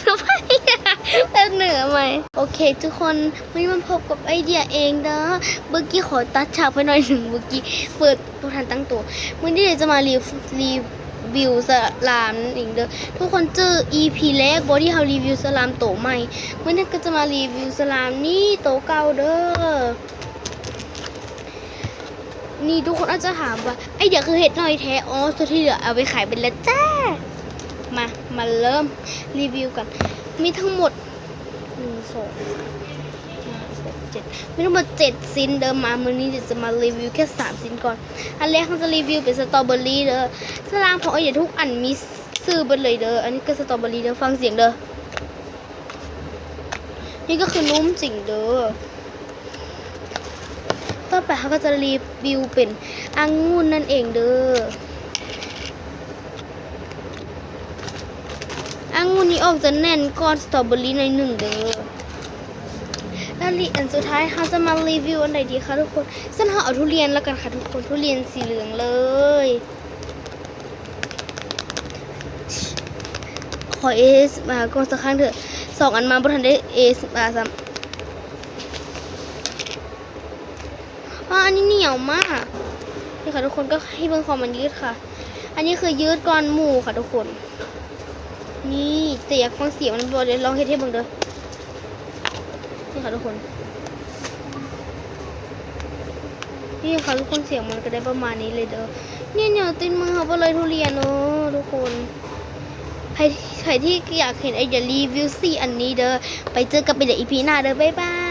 สบายแบบเหนือไหมโอเคทุกคนวันนี้มันพบกับไอเดียเองเด้อเมื่อกี้ขอตัดฉากไปหน่อยหนึ่งเมื่อกี้เปิดตัวทันตั้งตัววันนี้เดี๋ยวจะมารีวิวสลามนั่นเองเด้อทุกคนเจอ EP แรกบอดี้เฮารีวิวสลามโตใหม่วันนี้ก็จะมารีวิวสลามนี่โตเก่าเด้อนี่ทุกคนอาจจะถามว่าไอเดียคือเห็ดหน่อยแท้อ๋อส่วนที่เหลือเอาไปขายเป็นแล้วจ้ามาเริ่มรีวิวกันมีทั้งหมด1 2 3 5 6 7มีทั้งหมด7ชิ้นเดิมมามื้อนี้เดี๋ยวจะมารีวิวแค่3ชิ้นก่อนอันแรกเขาจะรีวิวเป็นสตรอเบอรี่เด้อสลามของไอเดียทุกอันมีซื้อเบิดเลยเด้ออันนี้ก็สตรอเบอรี่เด้อฟังเสียงเด้อนี่ก็คือนุ่มจริงเด้อต่อไปเขาก็จะรีวิวเป็นองุ่นนั่นเองเด้อองุ่นนี้ออกจะแน่นก้อนสตรอเบอรี่ในหนึ่งเด้อแล้วอันสุดท้ายเขาจะมารีวิวอันไหนดีคะทุกคนฉันเอาทุเรียนแล้วกันค่ะทุกคนทุเรียนสีเหลืองเลยขอเอสมาก่อนสักครั้งเถอะ2 อันมาบ่ทันได้เอสมาซ้ำอันนี้เหนียวมากนี่ค่ะทุกคนก็ให้เบิ่งความมันยืดค่ะอันนี้คือยืดก้อนหมูค่ะทุกคนนี่แต่อยากฟังเสียงมันบ่เดี๋ยวลองเฮ็ดให้เบิ่งเด้อนี่ค่ะทุกคนนี่ค่ะทุกคนเสียงมันก็ได้ประมาณนี้เลยเด้อเนี่ยเหนียวติดมือเขาไปเลยทุเรียนเนาะทุกคนใครที่อยากเห็นไอเดียรีวิว4 อันนี้เด้อไปเจอกันใน EP หน้าเด้อบ๊ายบาย